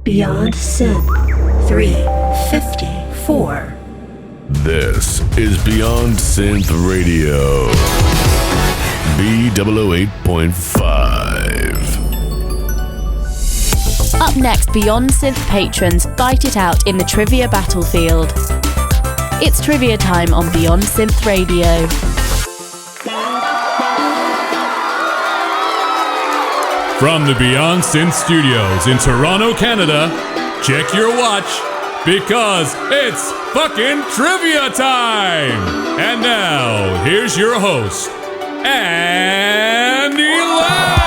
Beyond Synth 354. This is Beyond Synth Radio. B008.5. Up next, Beyond Synth patrons fight it out in the trivia battlefield. It's trivia time on Beyond Synth Radio. From the Beyond Synth Studios in Toronto, Canada, check your watch because it's fucking trivia time! And now, here's your host, Andy Ladd!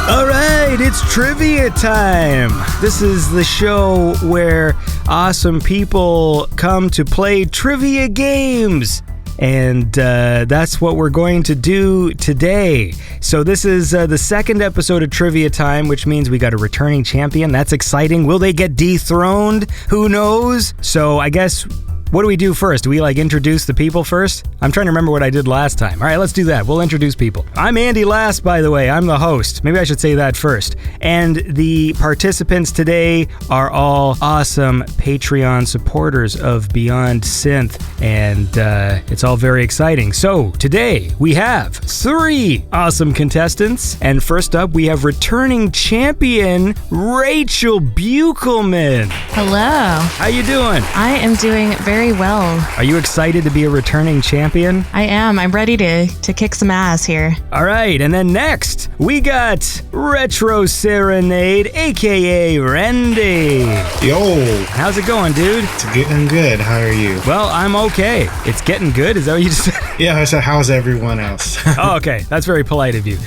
Alright, it's trivia time! This is the show where awesome people come to play trivia games. And that's what we're going to do today. So this is the second episode of Trivia Time, which means we got a returning champion. That's exciting. Will they get dethroned? Who knows? So I guess, what do we do first? Do we introduce the people first? I'm trying to remember what I did last time. All right, let's do that. We'll introduce people. I'm Andy Last, by the way. I'm the host. Maybe I should say that first. And the participants today are all awesome Patreon supporters of Beyond Synth. And it's all very exciting. So today we have 3 awesome contestants. And first up, we have returning champion Rachel Buchelman. Hello. How you doing? I am doing very well. Are you excited to be a returning champion? I am. I'm ready to kick some ass here. All right, and then next, we got Retro Serenade, a.k.a. Randy. Yo. How's it going, dude? It's getting good. How are you? Well, I'm okay. It's getting good? Is that what you just said? Yeah, I said, how's everyone else? Oh, okay. That's very polite of you.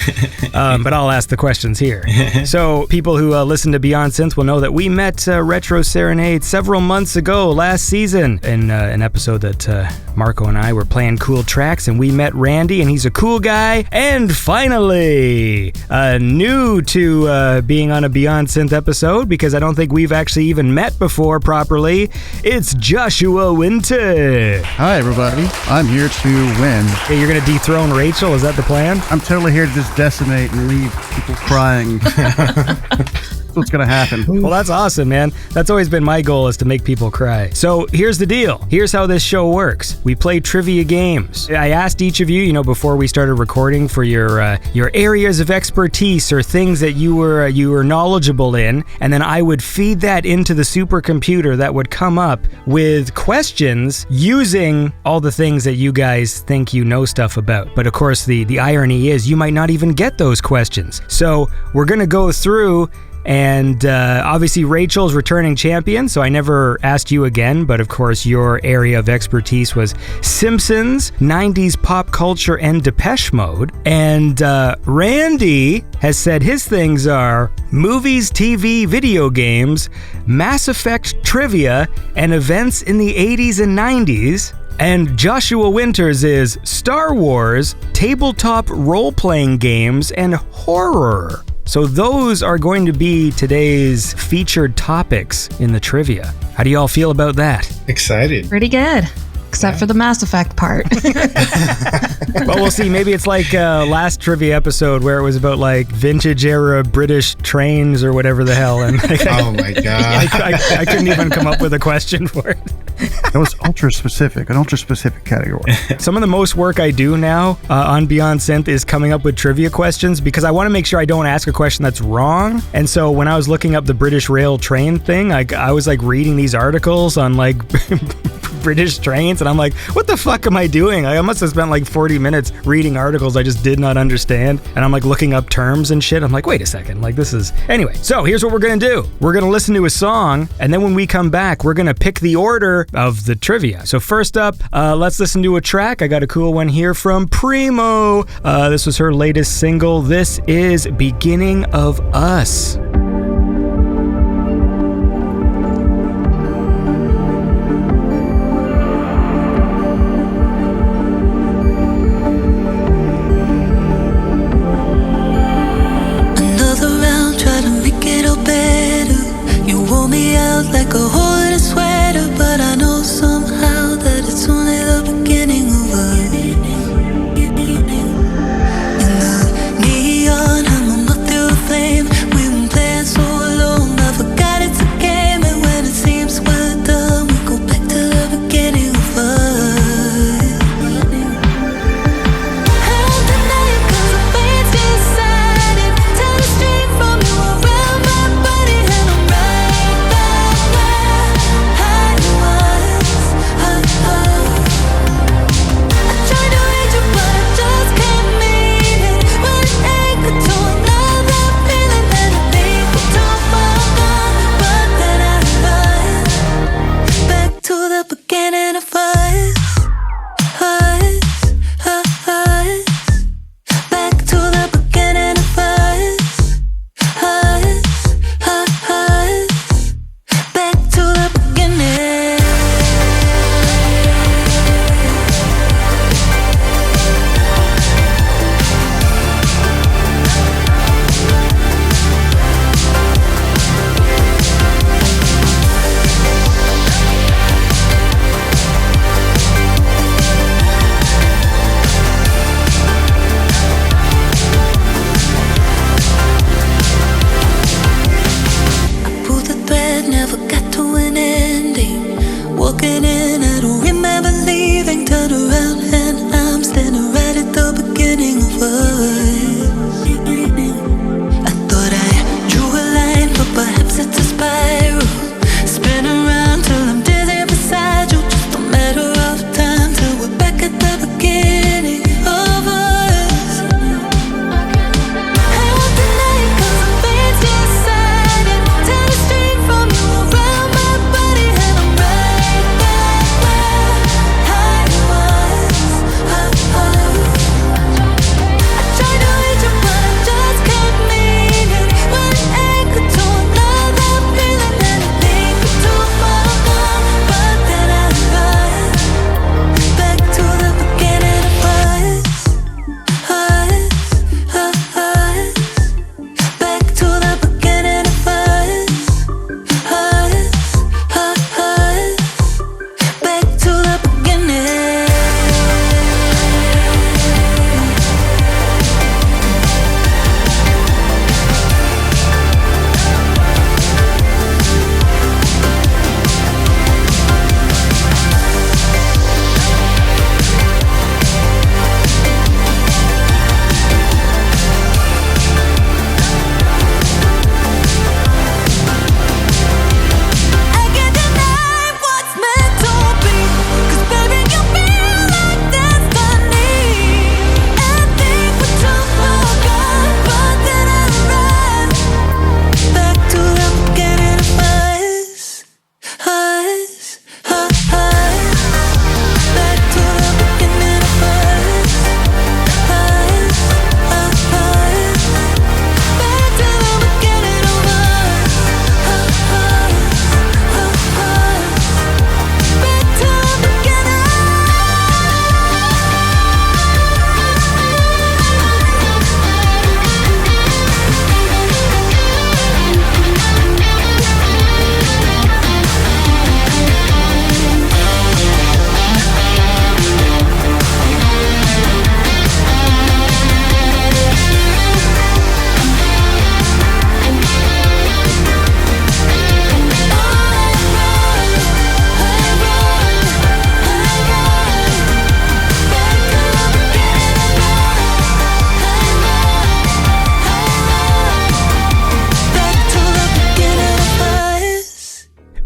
But I'll ask the questions here. So people who listen to Beyond Synth will know that we met Retro Serenade several months ago, last season, in an episode that Marco and I were playing cool tracks, and we met Randy, and he's a cool guy. And finally, new to being on a Beyond Synth episode, because I don't think we've actually even met before properly, it's Joshua Winter. Hi, everybody. I'm here to win. Hey, you're going to dethrone Rachel? Is that the plan? I'm totally here to just decimate and leave people crying. That's what's going to happen. Well, that's awesome, man. That's always been my goal, is to make people cry. So here's the deal. Here's how this show works. We play trivia games. I asked each of you, before we started recording, for your areas of expertise or things that you were knowledgeable in, and then I would feed that into the supercomputer that would come up with questions using all the things that you guys think you know stuff about. But of course, the irony is you might not even get those questions. So we're going to go through. And obviously Rachel's returning champion, so I never asked you again, but of course your area of expertise was Simpsons, 90s pop culture, and Depeche Mode. And Randy has said his things are movies, TV, video games, Mass Effect trivia, and events in the 80s and 90s. And Joshua Winters is Star Wars, tabletop role-playing games, and horror. So those are going to be today's featured topics in the trivia. How do you all feel about that? Excited. Pretty good. Except for the Mass Effect part. Well, we'll see. Maybe it's like last trivia episode where it was about vintage era British trains or whatever the hell. And oh my God. I couldn't even come up with a question for it. It was an ultra specific category. Some of the most work I do now on Beyond Synth is coming up with trivia questions, because I want to make sure I don't ask a question that's wrong. And so when I was looking up the British rail train thing, I was reading these articles on British trains, and I'm like, what the fuck am I doing? I must have spent 40 minutes reading articles I just did not understand, and I'm looking up terms and shit. I'm like, wait a second, this is... Anyway, so here's what we're gonna do. We're gonna listen to a song, and then when we come back, we're gonna pick the order of the trivia. So first up, let's listen to a track. I got a cool one here from Primo. This was her latest single. This is Beginning of Us. Like a hole in a sweater, but I know somehow that it's only the beginning of us.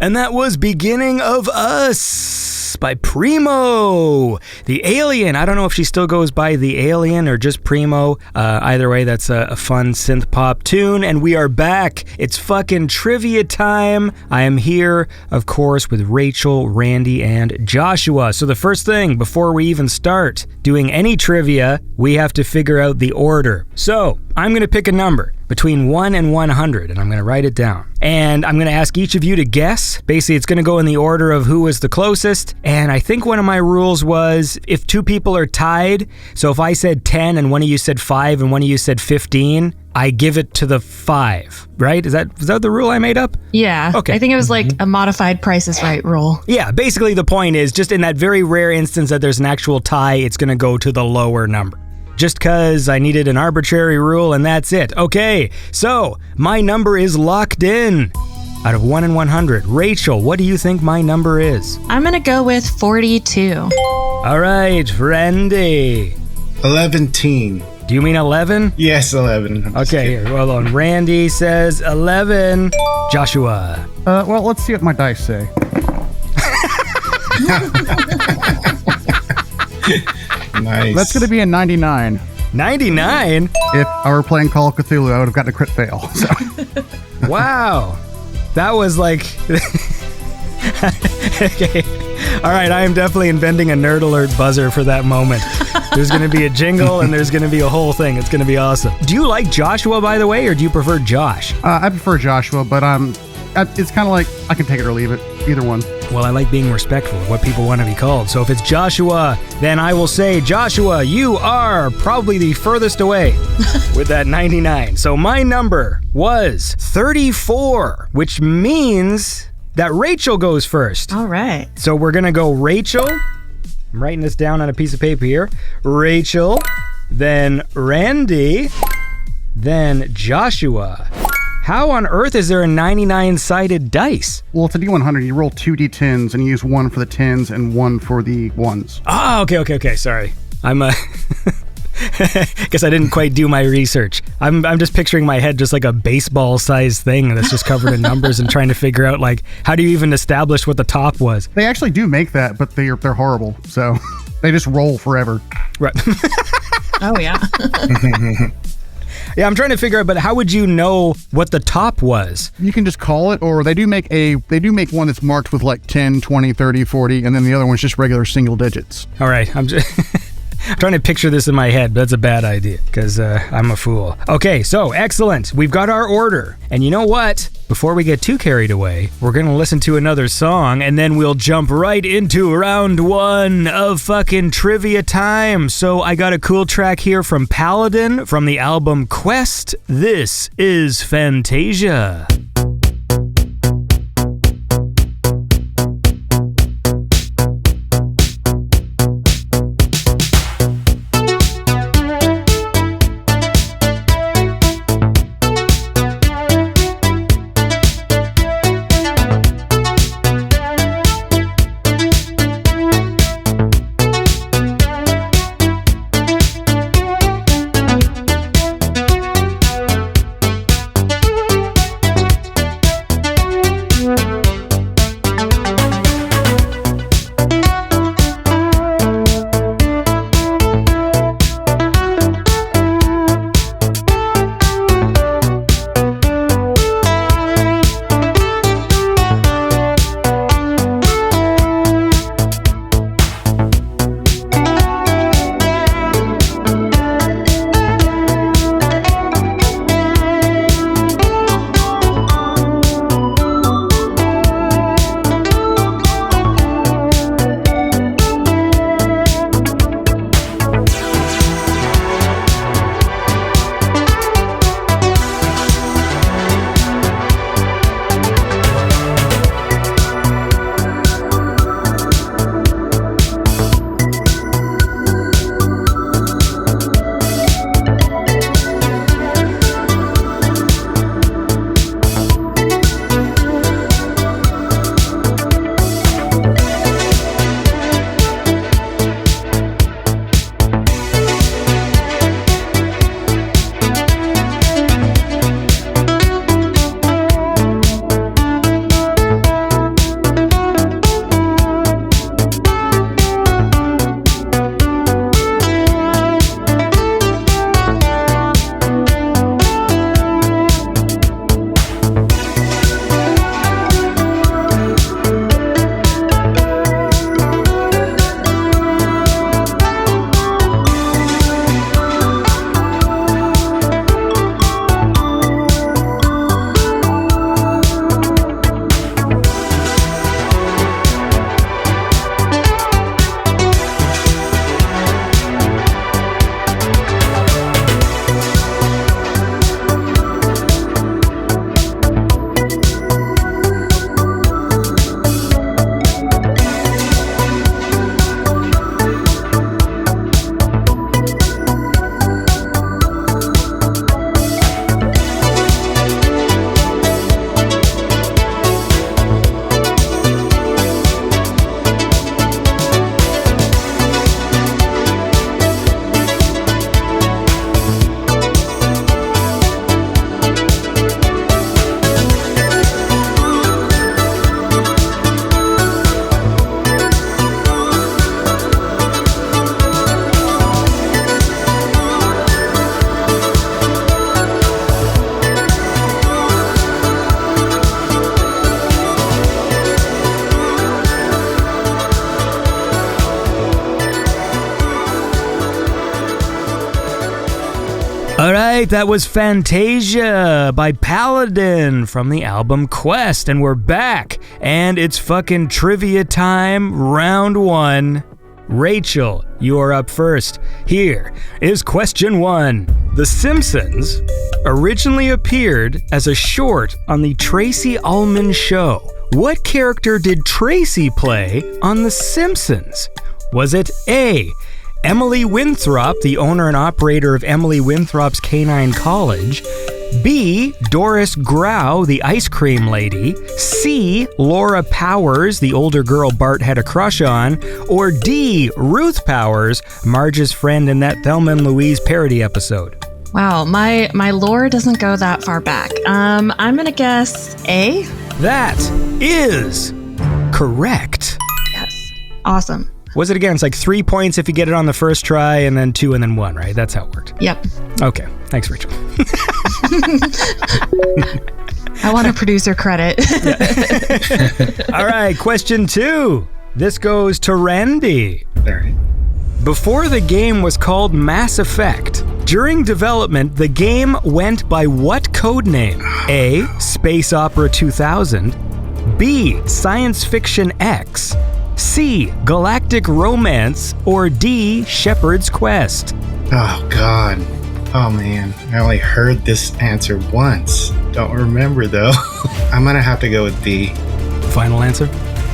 And that was Beginning of Us by Primo, the Alien. I don't know if she still goes by the Alien or just Primo. Either way, that's a fun synth pop tune. And we are back. It's fucking trivia time. I am here, of course, with Rachel, Randy, and Joshua. So the first thing, before we even start doing any trivia, we have to figure out the order. So I'm going to pick a number between 1 and 100, and I'm going to write it down. And I'm going to ask each of you to guess. Basically, it's going to go in the order of who was the closest. And I think one of my rules was if two people are tied, so if I said 10 and one of you said 5 and one of you said 15, I give it to the 5, right? Was that the rule I made up? Yeah. Okay. I think it was like a modified Price is Right rule. Yeah, basically the point is just in that very rare instance that there's an actual tie, it's going to go to the lower number. Just because I needed an arbitrary rule and that's it. Okay, so my number is locked in out of 1 and 100. Rachel, what do you think my number is? I'm going to go with 42. All right, Randy. 11. Do you mean 11? Yes, 11. I'm just Okay, kidding. here, hold on. Randy says 11. Joshua. Well, let's see what my dice say. Nice. That's going to be a 99. 99? If I were playing Call of Cthulhu, I would have gotten a crit fail. So. Wow. That was like... Okay. All right, I am definitely inventing a Nerd Alert buzzer for that moment. There's going to be a jingle and there's going to be a whole thing. It's going to be awesome. Do you like Joshua, by the way, or do you prefer Josh? I prefer Joshua, but it's kind of like I can take it or leave it. Either one. Well, I like being respectful of what people want to be called. So if it's Joshua, then I will say, Joshua, you are probably the furthest away with that 99. So my number was 34, which means that Rachel goes first. All right. So we're going to go Rachel. I'm writing this down on a piece of paper here. Rachel, then Randy, then Joshua. How on earth is there a 99-sided dice? Well, it's a D100. You roll 2 D10s and you use 1 for the 10s and 1 for the 1s. Oh, okay. Sorry. I'm guess I didn't quite do my research. I'm just picturing my head just like a baseball-sized thing that's just covered in numbers and trying to figure out, like, how do you even establish what the top was? They actually do make that, but they're horrible. So they just roll forever. Right. Oh, yeah. Yeah, I'm trying to figure out, but how would you know what the top was? You can just call it, or they do make one that's marked with like 10, 20, 30, 40, and then the other one's just regular single digits. All right, I'm just I'm trying to picture this in my head, but that's a bad idea because I'm a fool. Okay, so excellent. We've got our order. And you know what? Before we get too carried away, we're going to listen to another song and then we'll jump right into round 1 of fucking trivia time. So I got a cool track here from Paladin from the album Quest. This is Fantasia. All right, that was Fantasia by Paladin from the album Quest, and we're back, and it's fucking trivia time, round 1. Rachel, you are up first. Here is question 1. The Simpsons originally appeared as a short on the Tracy Ullman Show. What character did Tracy play on The Simpsons? Was it A, Emily Winthrop, the owner and operator of Emily Winthrop's Canine College? B, Doris Grau, the ice cream lady? C, Laura Powers, the older girl Bart had a crush on? Or D, Ruth Powers, Marge's friend in that Thelma and Louise parody episode? Wow, my lore doesn't go that far back. I'm gonna guess A. That is correct. Yes. Awesome. Was it again? It's like 3 points if you get it on the first try, and then 2 and then 1, right? That's how it worked. Yep. Okay. Thanks, Rachel. I want a producer credit. All right, question 2. This goes to Randy. All right. Before the game was called Mass Effect, during development, the game went by what codename? A, Space Opera 2000. B, Science Fiction X. C, Galactic Romance. Or D, Shepherd's Quest. Oh, God. Oh, man. I only heard this answer once. Don't remember, though. I'm going to have to go with B. Final answer?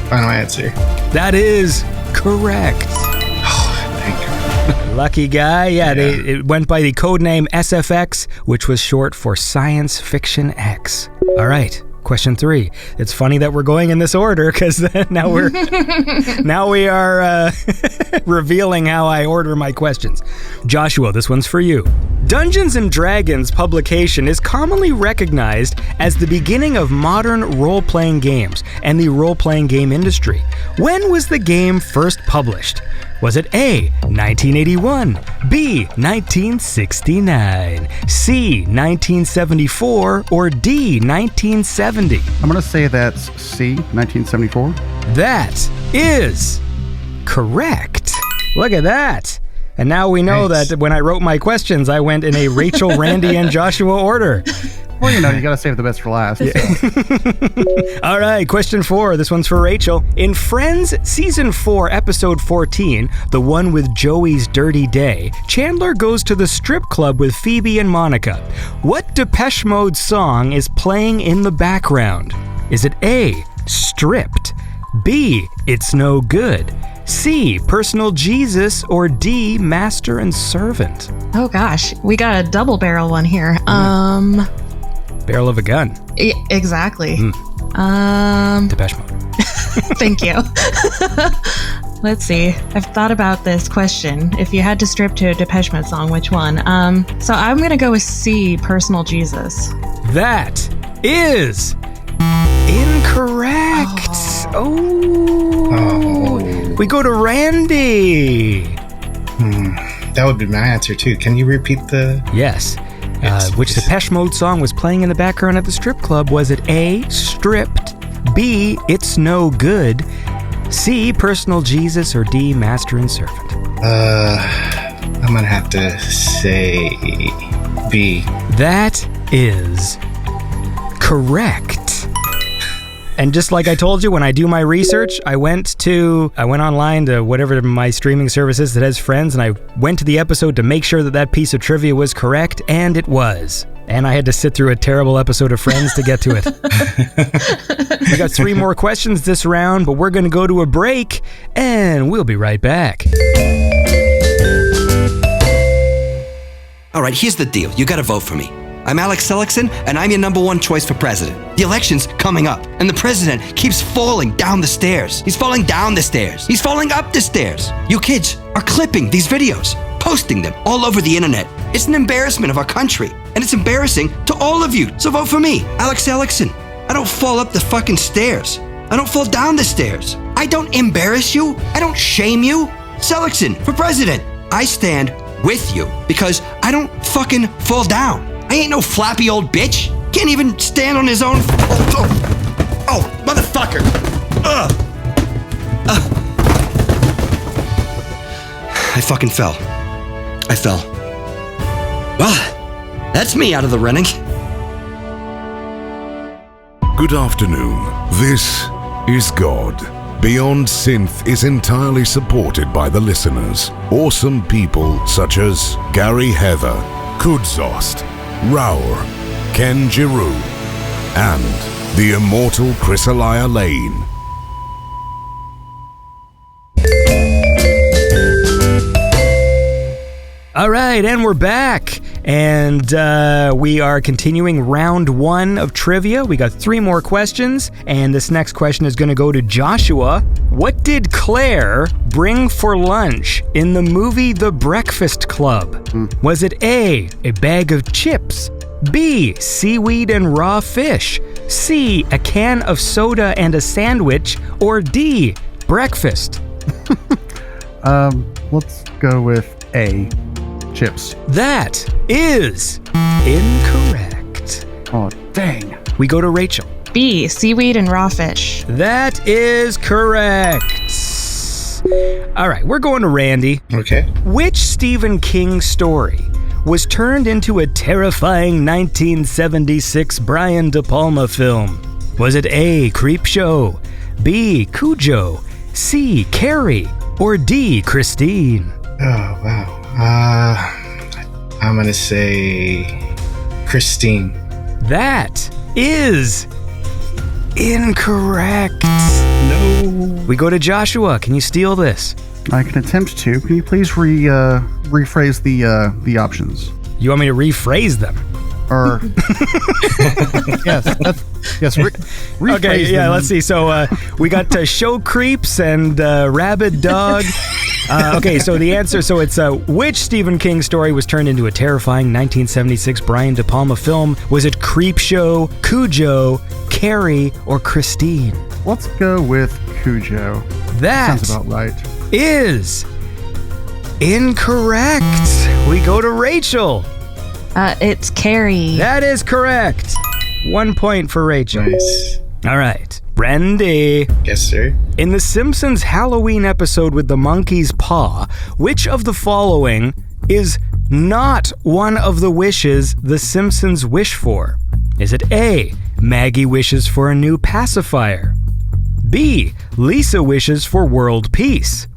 Final answer. That is correct. Oh, thank God. Lucky guy. Yeah, it went by the codename SFX, which was short for Science Fiction X. All right. Question 3. It's funny that we're going in this order because now we are revealing how I order my questions. Joshua, this one's for you. Dungeons & Dragons publication is commonly recognized as the beginning of modern role-playing games and the role-playing game industry. When was the game first published? Was it A, 1981, B, 1969, C, 1974, or D, 1970? I'm going to say that's C, 1974. That is correct. Look at that. And now we know Nice. that when I wrote my questions, I went in a Rachel, Randy, and Joshua order. Well, you got to save the best for last. So. All right, question 4. This one's for Rachel. In Friends Season 4, Episode 14, the one with Joey's dirty day, Chandler goes to the strip club with Phoebe and Monica. What Depeche Mode song is playing in the background? Is it A, Stripped, B, It's No Good, C, Personal Jesus, or D, Master and Servant? Oh gosh, we got a double barrel one here. Barrel of a gun. Exactly. Depeche Mode. Thank you. Let's see. I've thought about this question. If you had to strip to a Depeche Mode song, which one? So I'm gonna go with C, Personal Jesus. That is incorrect. Oh. We go to Randy. That would be my answer, too. Can you repeat the... Yes. Which please. Depeche Mode song was playing in the background at the strip club? Was it A, Stripped, B, It's No Good, C, Personal Jesus, or D, Master and Servant? I'm gonna have to say B. That is correct. And just like I told you, when I do my research, I went online to whatever my streaming service is that has Friends, and I went to the episode to make sure that piece of trivia was correct, and it was. And I had to sit through a terrible episode of Friends to get to it. We got 3 more questions this round, but we're going to go to a break, and we'll be right back. All right, here's the deal. You gotta vote for me. I'm Alex Seligson, and I'm your #1 choice for president. The election's coming up, and the president keeps falling down the stairs. He's falling down the stairs. He's falling up the stairs. You kids are clipping these videos, posting them all over the internet. It's an embarrassment of our country, and it's embarrassing to all of you. So vote for me, Alex Seligson. I don't fall up the fucking stairs. I don't fall down the stairs. I don't embarrass you. I don't shame you. Seligson for president. I stand with you because I don't fucking fall down. I ain't no flappy old bitch. Can't even stand on his own. Oh, motherfucker. I fucking fell. I fell. Well, That's me out of the running. Good afternoon. This is God. Beyond Synth is entirely supported by the listeners. Awesome people such as Gary Heather, Kudzost, Raur, Ken Giroux, and the immortal Chrysalia Lane. All right, and we're back. And we are continuing round 1 of trivia. We got 3 more questions, and this next question is going to go to Joshua. What did Claire bring for lunch in the movie The Breakfast Club? Was it A, a bag of chips, B, seaweed and raw fish, C, a can of soda and a sandwich, or D, breakfast? Let's go with A, chips. That is incorrect. Oh, dang. We go to Rachel. B, seaweed and raw fish. That is correct. All right, we're going to Randy. Okay. Which Stephen King story was turned into a terrifying 1976 Brian De Palma film? Was it A, Creepshow, B, Cujo, C, Carrie, or D, Christine? Oh, wow. I'm going to say Christine. That is incorrect. No. We go to Joshua. Can you steal this? I can attempt to. Can you please rephrase the options? You want me to rephrase them? Or yes. Okay, yeah. Them. Let's see. So we got show creeps and rabid dog. Okay, so the answer. So it's which Stephen King story was turned into a terrifying 1976 Brian De Palma film? Was it Creepshow, Cujo, Carrie, or Christine? Let's go with Cujo. That sounds about right. Is incorrect. We go to Rachel. It's Carrie. That is correct. 1 point for Rachel. Nice. All right. Randy. Yes, sir. In the Simpsons Halloween episode with the monkey's paw, which of the following is not one of the wishes the Simpsons wish for? Is it A, Maggie wishes for a new pacifier? B, Lisa wishes for world peace?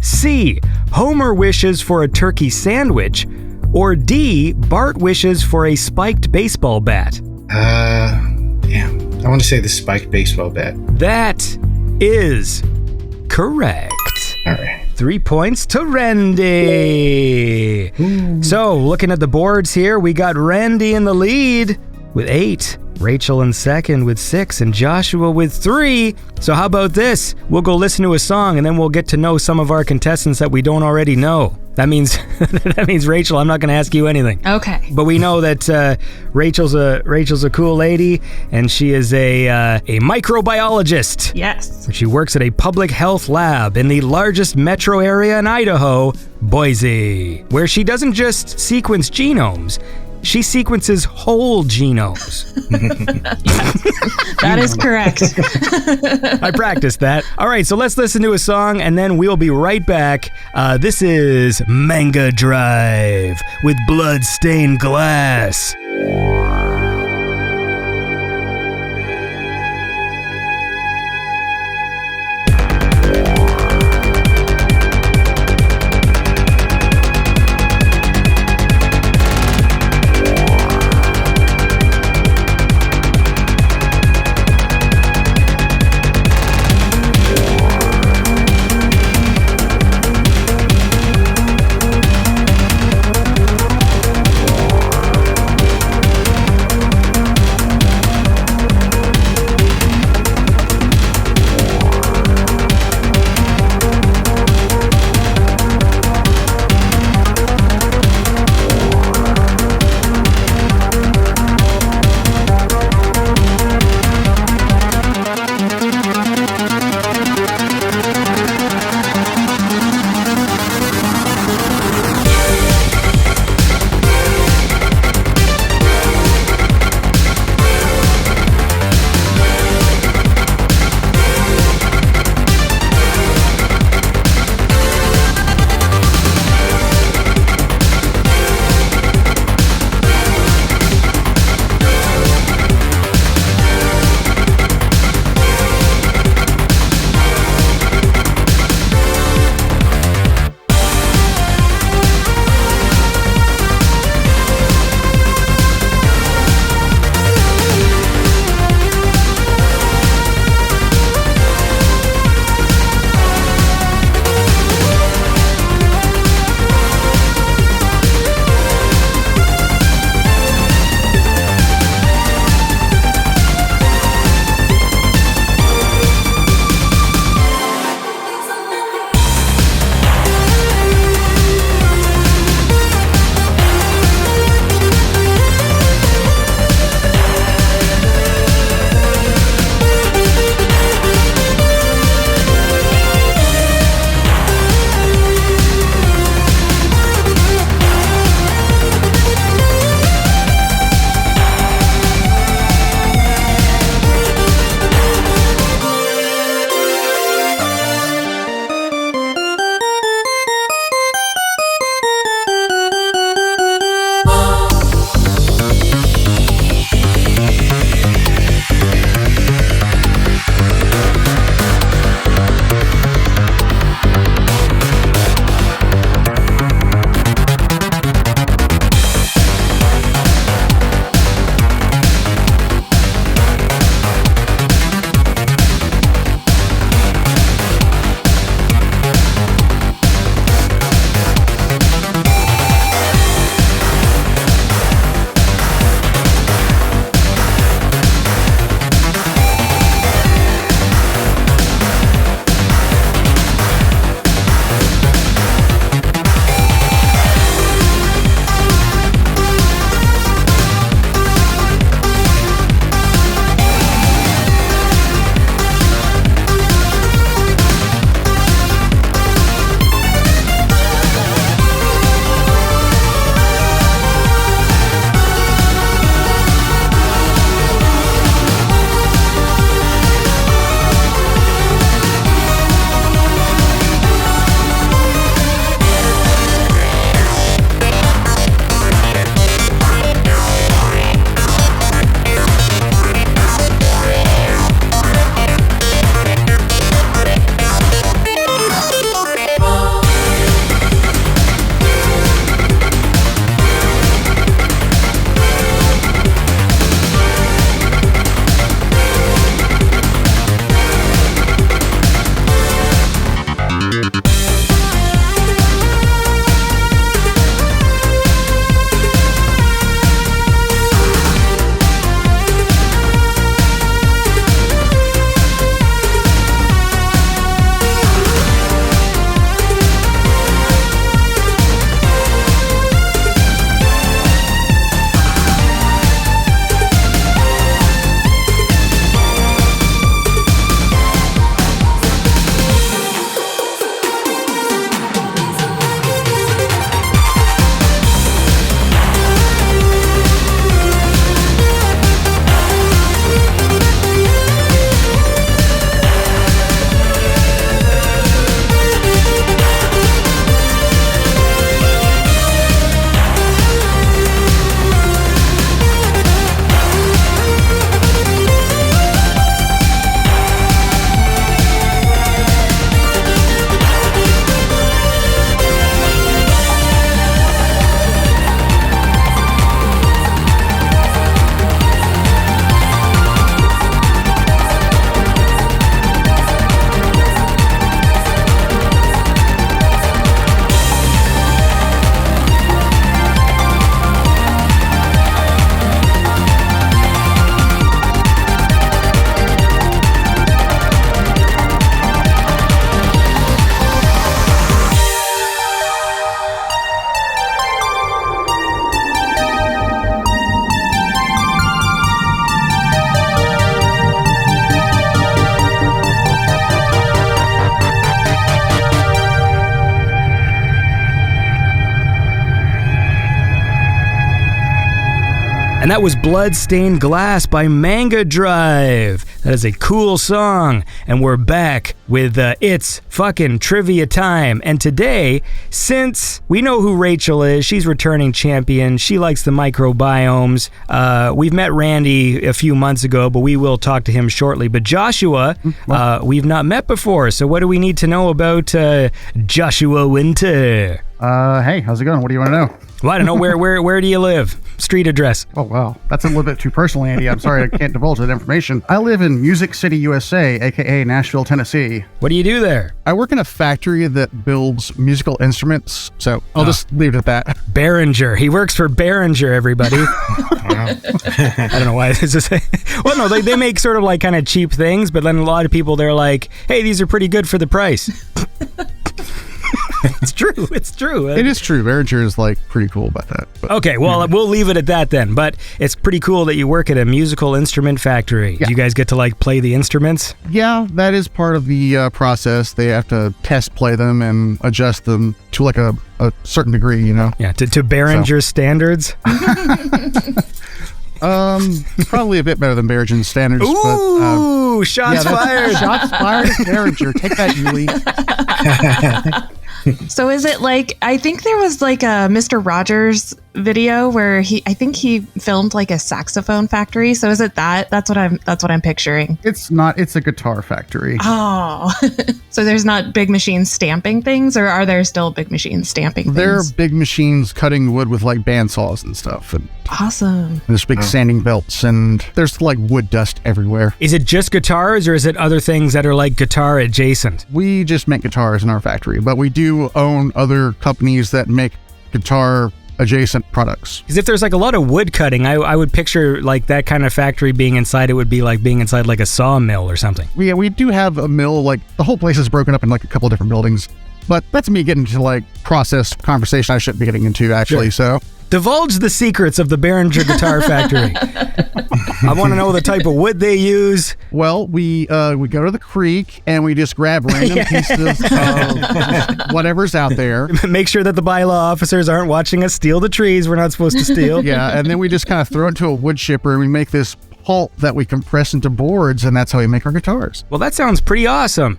C, Homer wishes for a turkey sandwich? Or D, Bart wishes for a spiked baseball bat? Damn. I want to say the spiked baseball bat. That is correct. All right. 3 points to Randy. So, looking at the boards here, we got Randy in the lead with 8, Rachel in second with 6, and Joshua with 3. So how about this? We'll go listen to a song, and then we'll get to know some of our contestants that we don't already know. That means, Rachel, I'm not going to ask you anything. Okay. But we know that Rachel's a cool lady, and she is a microbiologist. Yes. She works at a public health lab in the largest metro area in Idaho, Boise, where she doesn't just sequence genomes, she sequences whole genomes. That is correct. I practiced that. All right, so let's listen to a song, and then we'll be right back. This is Mangadrive with Bloodstained Glass. And that was Bloodstained Glass by Mangadrive. That is a cool song. And we're back with It's Fucking Trivia Time. And today, since we know who Rachel is, she's returning champion. She likes the microbiomes. We've met Randy a few months ago, but we will talk to him shortly. But Joshua, we've not met before. So what do we need to know about Joshua Winter? Hey, how's it going? What do you want to know? Well, I don't know. Where do you live? Street address. Oh, wow. That's a little bit too personal, Andy. I'm sorry I can't divulge that information. I live in Music City, USA, aka Nashville, Tennessee. What do you do there? I work in a factory that builds musical instruments, so I'll just leave it at that. Behringer. He works for Behringer, everybody. I don't know why this is. Well, no, they make sort of like kind of cheap things, but then a lot of people, they're like, hey, these are pretty good for the price. It's true. It's true. It is true. Behringer is like pretty cool about that. But, okay, well, we'll leave it at that then. But it's pretty cool that you work at a musical instrument factory. Yeah. Do you guys get to like play the instruments? Yeah, that is part of the process. They have to test play them and adjust them to like a certain degree, you know? Yeah, to Behringer standards. Probably a bit better than Behringer's standards. Ooh, shots fired. Shots fired at Behringer. Take that, Yuli. So is it like, I think there was like a Mr. Rogers video where I think he filmed like a saxophone factory. So is it that? That's what I'm picturing. It's not, it's a guitar factory. Oh, so there's not big machines stamping things, or are there still big machines stamping things? There are big machines cutting wood with like bandsaws and stuff. And awesome. there's big sanding belts and there's like wood dust everywhere. Is it just guitars or is it other things that are like guitar adjacent? We just make guitars in our factory, but we do own other companies that make guitar adjacent products. Because if there's like a lot of wood cutting, I would picture like that kind of factory being inside, it would be like being inside like a sawmill or something. Yeah, we do have a mill, like the whole place is broken up in like a couple of different buildings, but that's me getting into like process conversation I shouldn't be getting into actually, Sure. so. Divulge the secrets of the Behringer Guitar Factory. I want to know the type of wood they use. Well, we go to the creek and we just grab random pieces of whatever's out there. Make sure that the bylaw officers aren't watching us steal the trees we're not supposed to steal. Yeah, and then we just kind of throw it into a wood chipper and we make this pulp that we compress into boards, and that's how we make our guitars. Well, that sounds pretty awesome.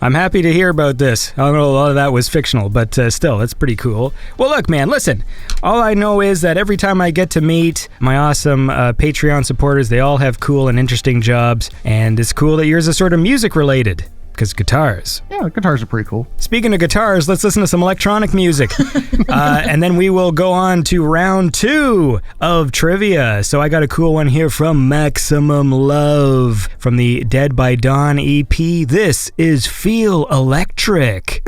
I'm happy to hear about this. I don't know, a lot of that was fictional, but still, that's pretty cool. Well, look, man, listen. All I know is that every time I get to meet my awesome Patreon supporters, they all have cool and interesting jobs, and it's cool that yours is sort of music-related. Because guitars. Yeah, guitars are pretty cool. Speaking of guitars, let's listen to some electronic music. And then we will go on to round 2 of trivia. So I got a cool one here from Maximum Love from the Dead by Dawn EP. This is Feel Electric.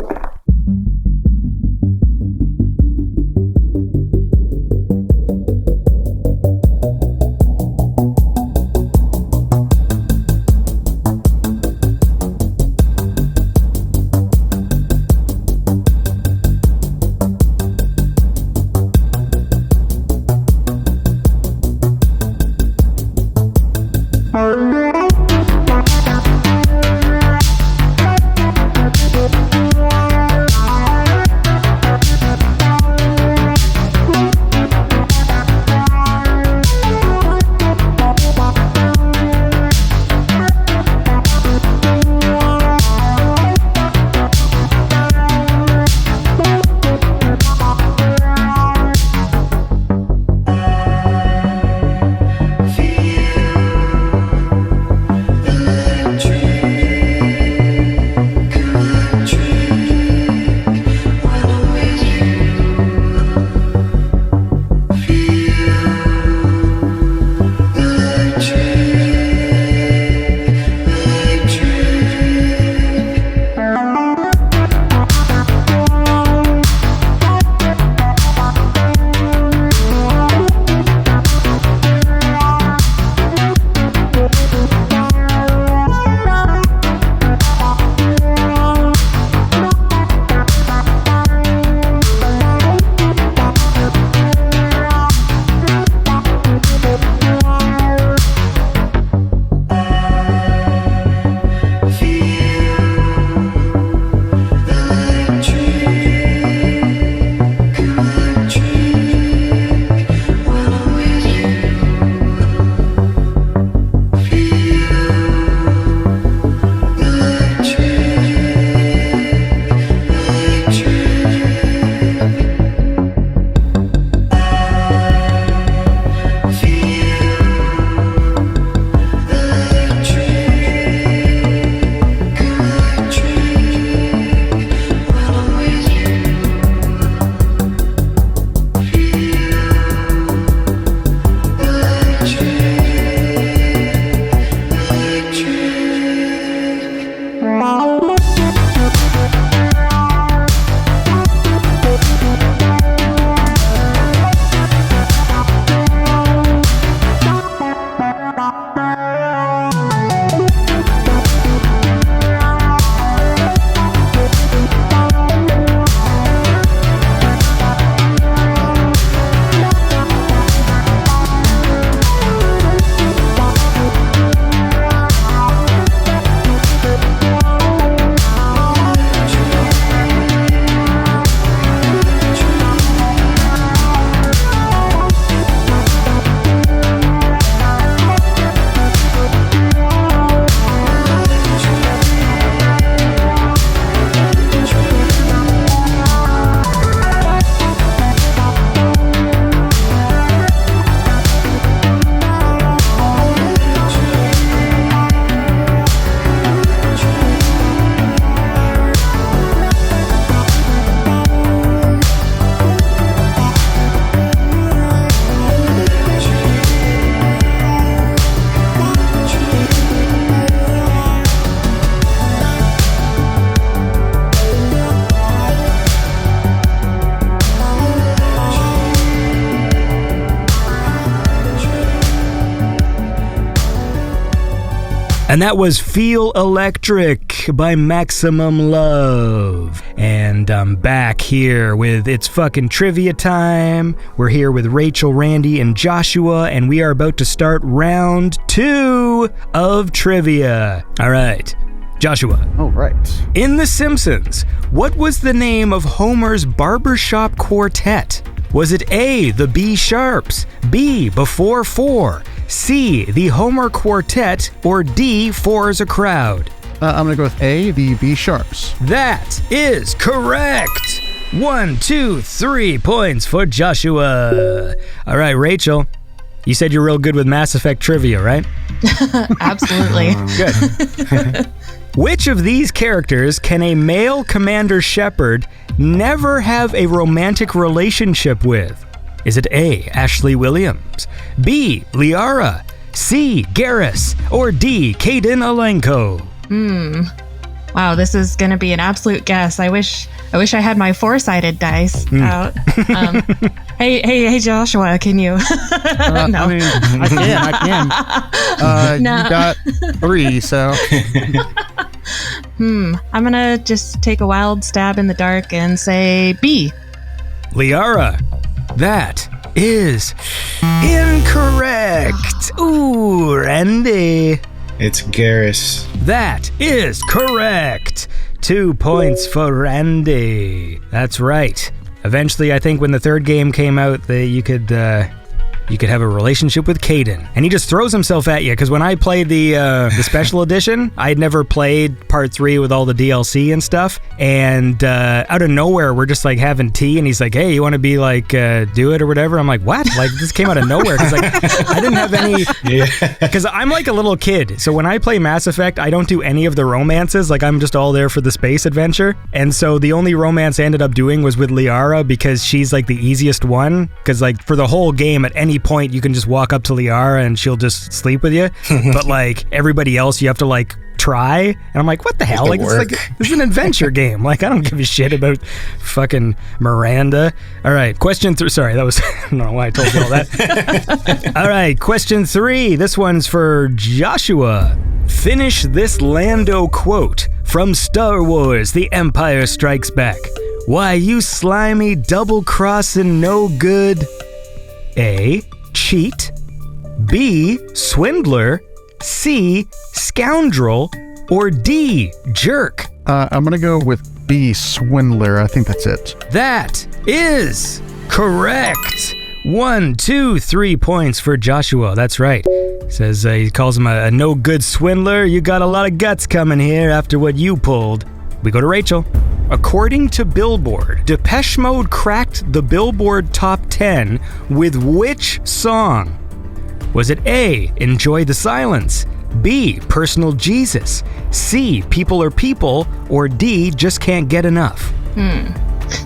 And that was Feel Electric by Maximum Love. And I'm back here with It's Fucking Trivia Time. We're here with Rachel, Randy, and Joshua, and we are about to start round 2 of trivia. All right, Joshua. All right. In The Simpsons, what was the name of Homer's barbershop quartet? Was it A, the B Sharps, B, Before Four, C, the Homer Quartet, or D, Four is a Crowd? I'm going to go with A, the B Sharps. That is correct! 1, 2, 3 points for Joshua. All right, Rachel, you said you're real good with Mass Effect trivia, right? Absolutely. Good. Which of these characters can a male Commander Shepard never have a romantic relationship with? Is it A, Ashley Williams, B, Liara, C, Garrus, or D, Kaden Alenko? Wow, this is going to be an absolute guess. I wish I had my four-sided dice out. Hey, Joshua, can you? No. I mean, I can. No. You got 3, so. I'm going to just take a wild stab in the dark and say B. Liara, that is incorrect. Ooh, Randy. It's Garrus. That is correct. 2 points for Randy. That's right. Eventually, I think when the third game came out, you could have a relationship with Kaden. And he just throws himself at you, because when I played the special edition, I had never played part 3 with all the DLC and stuff. And out of nowhere, we're just like having tea, and he's like, hey, you want to be like, do it or whatever? I'm like, what? Like, this came out of nowhere. Because like, I didn't have any... Because I'm like a little kid. So when I play Mass Effect, I don't do any of the romances. Like, I'm just all there for the space adventure. And so the only romance I ended up doing was with Liara, because she's like the easiest one. Because like, for the whole game, at any point you can just walk up to Liara and she'll just sleep with you. But like everybody else, you have to like try. And I'm like, what the hell? Like this is an adventure game. Like, I don't give a shit about fucking Miranda. All right, question 3. Sorry, that was I don't know why I told you all that. All right, question 3. This one's for Joshua. Finish this Lando quote from Star Wars: The Empire Strikes Back. Why, you slimy, double-crossing no good... A, cheat, B, swindler, C, scoundrel, or D, jerk? I'm going to go with B, swindler. I think that's it. That is correct. 1, 2, 3 points for Joshua. That's right. Says he calls him a no good swindler. You got a lot of guts coming here after what you pulled. We go to Rachel. According to Billboard, Depeche Mode cracked the Billboard Top 10 with which song? Was it A, Enjoy the Silence, B, Personal Jesus, C, People Are People, or D, Just Can't Get Enough?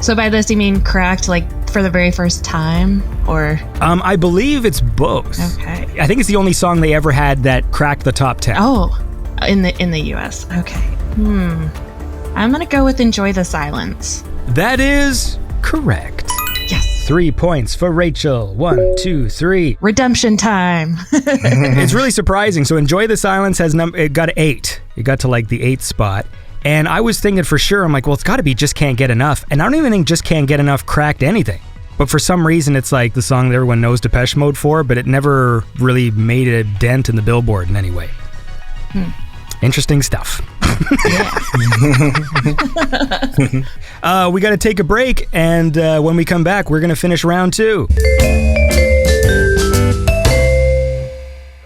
So by this you mean cracked like for the very first time, or? I believe it's both. Okay. I think it's the only song they ever had that cracked the top 10. Oh, in the US. Okay. I'm gonna go with Enjoy the Silence. That is correct. Yes. 3 points for Rachel. 1, 2, 3. Redemption time. It's really surprising. So Enjoy the Silence it got 8. It got to like the 8th spot. And I was thinking for sure, I'm like, well, it's got to be Just Can't Get Enough. And I don't even think Just Can't Get Enough cracked anything. But for some reason, it's like the song that everyone knows Depeche Mode for, but it never really made a dent in the Billboard in any way. Interesting stuff. We got to take a break, and when we come back, we're going to finish round 2.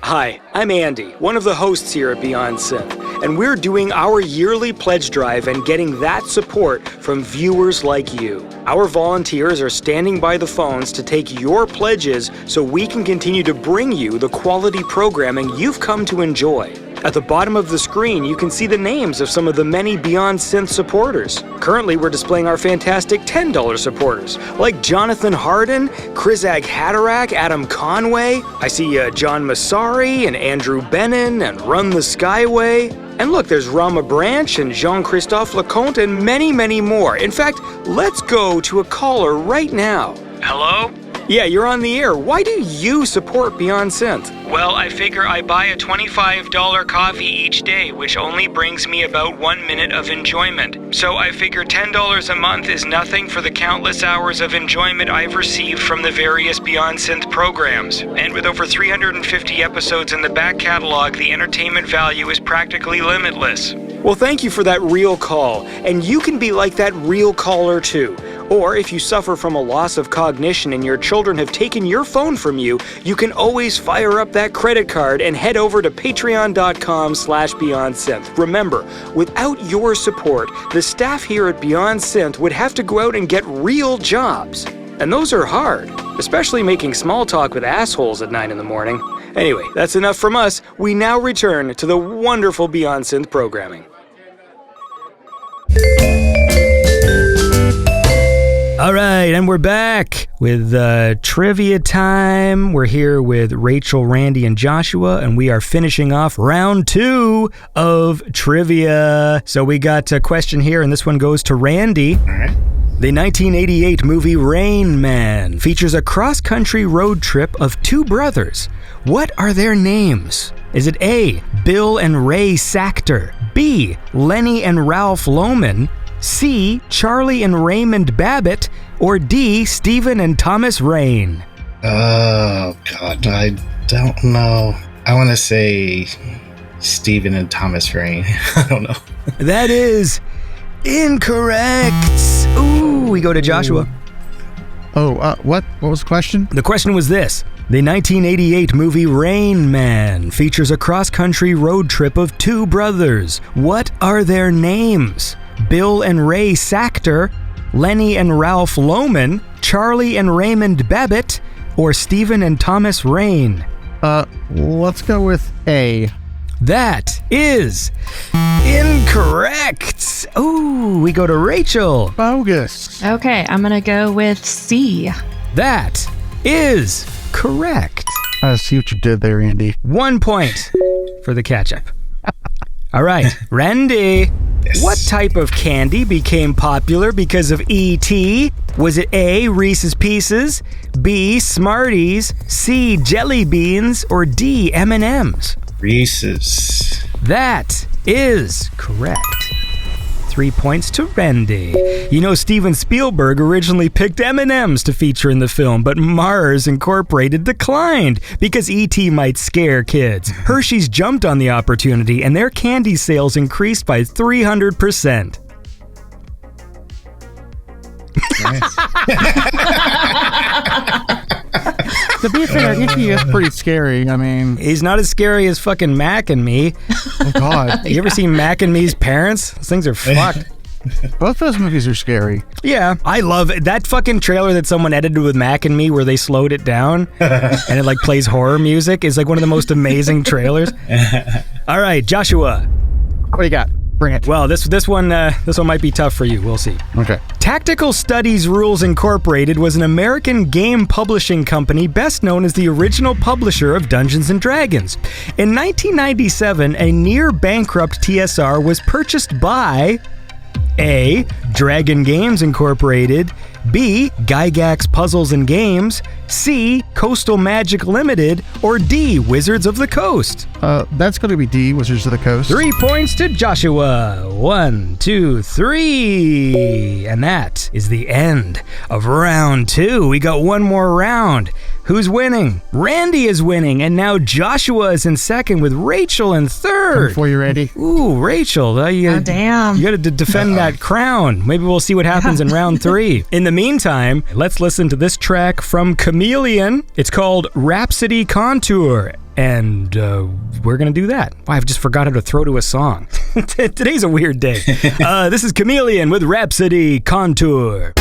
Hi, I'm Andy, one of the hosts here at Beyond Synth, and we're doing our yearly pledge drive and getting that support from viewers like you. Our volunteers are standing by the phones to take your pledges so we can continue to bring you the quality programming you've come to enjoy. At the bottom of the screen, you can see the names of some of the many Beyond Synth supporters. Currently, we're displaying our fantastic $10 supporters, like Jonathan Harden, Krizak Hatterack, Adam Conway. I see John Massari and Andrew Bennin and Run the Skyway. And look, there's Rama Branch and Jean-Christophe Leconte and many, many more. In fact, let's go to a caller right now. Hello? Yeah, you're on the air. Why do you support Beyond Synth? Well, I figure I buy a $25 coffee each day, which only brings me about 1 minute of enjoyment. So I figure $10 a month is nothing for the countless hours of enjoyment I've received from the various Beyond Synth programs. And with over 350 episodes in the back catalog, the entertainment value is practically limitless. Well, thank you for that real call, and you can be like that real caller too. Or if you suffer from a loss of cognition and your children have taken your phone from you, you can always fire up that credit card and head over to patreon.com/BeyondSynth. Remember, without your support, the staff here at Beyond Synth would have to go out and get real jobs. And those are hard, especially making small talk with assholes at 9 in the morning. Anyway, that's enough from us. We now return to the wonderful Beyond Synth programming. All right, and we're back with trivia time. We're here with Rachel, Randy, and Joshua, and we are finishing off round 2 of trivia. So we got a question here, and this one goes to Randy. All right. The 1988 movie Rain Man features a cross-country road trip of 2 brothers. What are their names? Is it A, Bill and Ray Sachter, B, Lenny and Ralph Lohman, C, Charlie and Raymond Babbitt, or D, Stephen and Thomas Rain? Oh, God, I don't know. I want to say Stephen and Thomas Rain. I don't know. That is incorrect. Ooh, we go to Joshua. What was the question? The question was this. The 1988 movie Rain Man features a cross-country road trip of 2 brothers. What are their names? Bill and Ray Sachter, Lenny and Ralph Lohman, Charlie and Raymond Babbitt, or Stephen and Thomas Rain? Let's go with A. That is incorrect. Ooh, we go to Rachel. Bogus. Okay, I'm gonna go with C. That is correct. I see what you did there, Andy. 1 point for the catch-up. All right, Randy. Yes. What type of candy became popular because of E.T.? Was it A, Reese's Pieces, B, Smarties, C, Jelly Beans, or D, M&M's? Reese's. That is correct. 3 points to Randy. You know, Steven Spielberg originally picked M&M's to feature in the film, but Mars Incorporated declined because E.T. might scare kids. Hershey's jumped on the opportunity, and their candy sales increased by 300%. Nice. To be fair, E.T. is pretty scary. I mean, He's not as scary as fucking Mac and Me. oh God. You ever seen Mac and Me's parents? Those things are fucked. Both those movies are scary. Yeah, I love it. That fucking trailer that someone edited with Mac and Me where they slowed it down and it like plays horror music is like one of the most amazing trailers. All right, Joshua. What do you got? Bring it. Well, this one might be tough for you. We'll see. Okay. Tactical Studies Rules Incorporated was an American game publishing company best known as the original publisher of Dungeons & Dragons. In 1997, a near-bankrupt TSR was purchased by A, Dragon Games Incorporated, B, Gygax Puzzles and Games, C, Coastal Magic Limited, or D, Wizards of the Coast. That's going to be D, Wizards of the Coast. 3 points to Joshua. 1, 2, 3. And that is the end of round 2. We got one more round. Who's winning? Randy is winning, and now Joshua is in second with Rachel in third. Before you're ready. Ooh, Rachel, Oh, damn. you got to defend that crown. Maybe we'll see what happens in round 3. In the meantime, let's listen to this track from Kamileon. It's called Rhapsody Contour. And we're going to do that. I've just forgot how to throw to a song. Today's a weird day. This is Kamileon with Rhapsody Contour.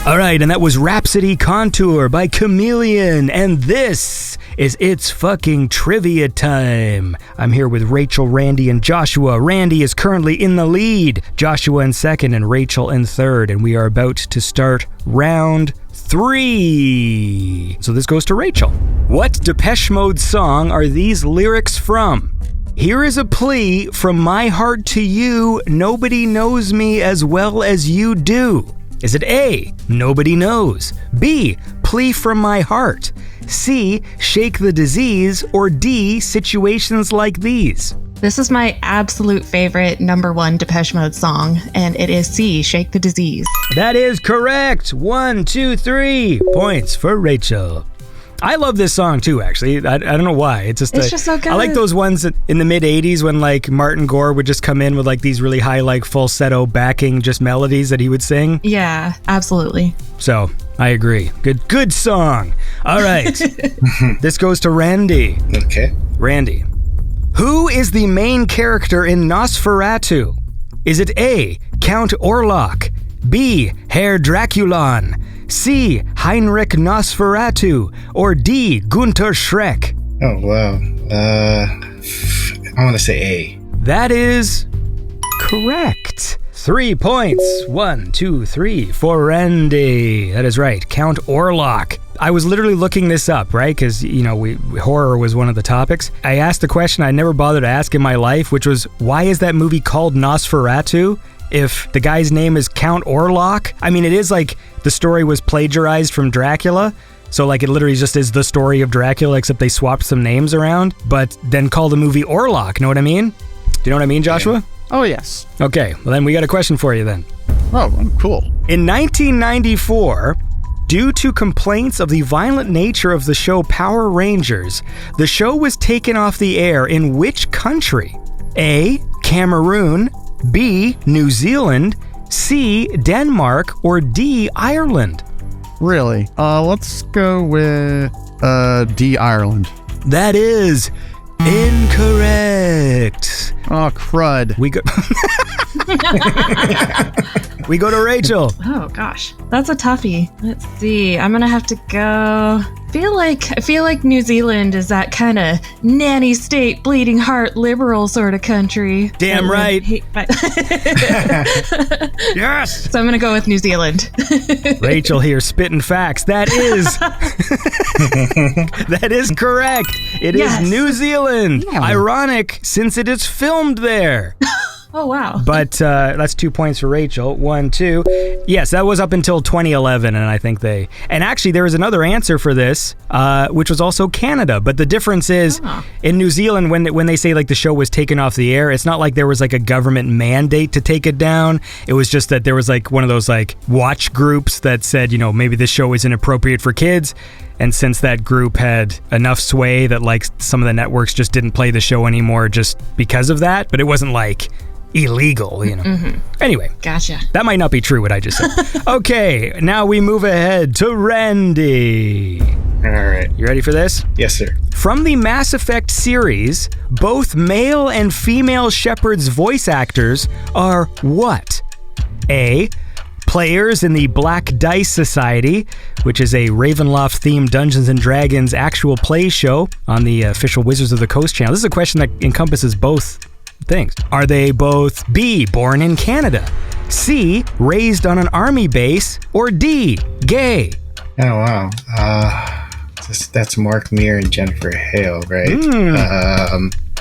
All right, and that was Rhapsody Contour by Kamileon, and this is It's Fucking Trivia Time. I'm here with Rachel, Randy, and Joshua. Randy is currently in the lead, Joshua in second, and Rachel in third, and we are about to start round 3. So this goes to Rachel. What Depeche Mode song are these lyrics from? Here is a plea from my heart to you, nobody knows me as well as you do. Is it A, Nobody Knows, B, Plea from My Heart, C, Shake the Disease, or D, Situations Like These? This is my absolute favorite number 1 Depeche Mode song, and it is C, Shake the Disease. That is correct. 1, 2, 3 points for Rachel. I love this song too, actually. I don't know why. It's just so good. I like those ones in the mid 80s when like Martin Gore would just come in with like these really high like falsetto backing just melodies that he would sing. Yeah, absolutely. So I agree. Good song. All right. This goes to Randy. Okay. Randy. Who is the main character in Nosferatu? Is it A, Count Orlok, B, Herr Draculon, C, Heinrich Nosferatu, or D, Gunther Schreck? Oh, wow. I want to say A. That is correct. 3 points. 1, 2, 3 for Randy. That is right. Count Orlok. I was literally looking this up, right? Because, horror was one of the topics. I asked a question I never bothered to ask in my life, which was, why is that movie called Nosferatu if the guy's name is Count Orlok? I mean, it is like the story was plagiarized from Dracula. So like it literally just is the story of Dracula, except they swapped some names around, but then called the movie Orlok. Know what I mean? Do you know what I mean, Joshua? Yeah. Oh, yes. Okay, well then we got a question for you then. Oh, cool. In 1994, due to complaints of the violent nature of the show Power Rangers, the show was taken off the air in which country? A, Cameroon, B, New Zealand, C, Denmark, or D, Ireland? Really? Let's go with D, Ireland. That is incorrect. Oh, crud. We go to Rachel. Oh gosh, that's a toughie. Let's see. I'm gonna have to go. I feel like New Zealand is that kind of nanny state, bleeding heart, liberal sort of country. Damn right. Yes. So I'm gonna go with New Zealand. Rachel here spitting facts. That is correct. It is New Zealand. Yeah. Ironic, since it is filmed there. Oh, wow. But that's 2 points for Rachel. 1, 2. Yes, that was up until 2011, and I think and actually there was another answer for this, which was also Canada. But the difference is, in New Zealand, when they say like the show was taken off the air, it's not like there was like a government mandate to take it down. It was just that there was like one of those like watch groups that said, maybe this show is inappropriate for kids. And since that group had enough sway that like some of the networks just didn't play the show anymore just because of that, but it wasn't like illegal, Mm-hmm. Anyway. Gotcha. That might not be true what I just said. Okay, now we move ahead to Randy. All right. You ready for this? Yes, sir. From the Mass Effect series, both male and female Shepard's voice actors are what? A, players in the Black Dice Society, which is a Ravenloft-themed Dungeons & Dragons actual play show on the official Wizards of the Coast channel. This is a question that encompasses both things. Are they both B, born in Canada, C, raised on an army base, or D, gay? Oh, wow. That's Mark Meir and Jennifer Hale, right?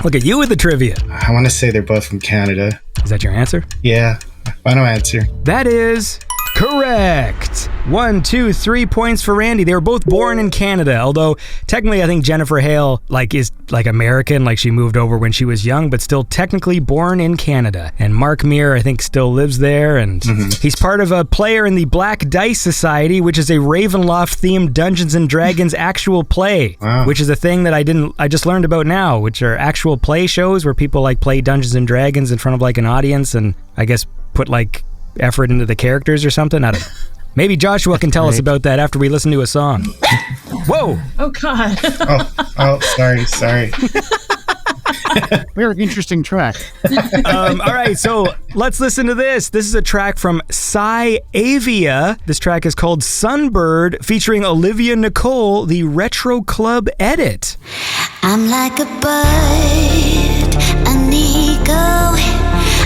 Look at you with the trivia. I want to say they're both from Canada. Is that your answer? Yeah. Final answer. That is correct. 1, 2, 3 points for Randy. They were both born in Canada, although technically I think Jennifer Hale is American, like she moved over when she was young, but still technically born in Canada. And Mark Meir, I think, still lives there, and he's part of a player in the Black Dice Society, which is a Ravenloft-themed Dungeons & Dragons actual play, which is a thing that I just learned about now, which are actual play shows where people play Dungeons & Dragons in front of an audience and I guess put effort into the characters or something. I don't know. Maybe Joshua can tell us about that after we listen to a song. Whoa! Oh, God. Oh, sorry. Very interesting track. All right, so let's listen to this. This is a track from Psy'Aviah. This track is called Sunbird, featuring Olivya Nicole, the Retro Club edit. I'm like a bird, an eagle.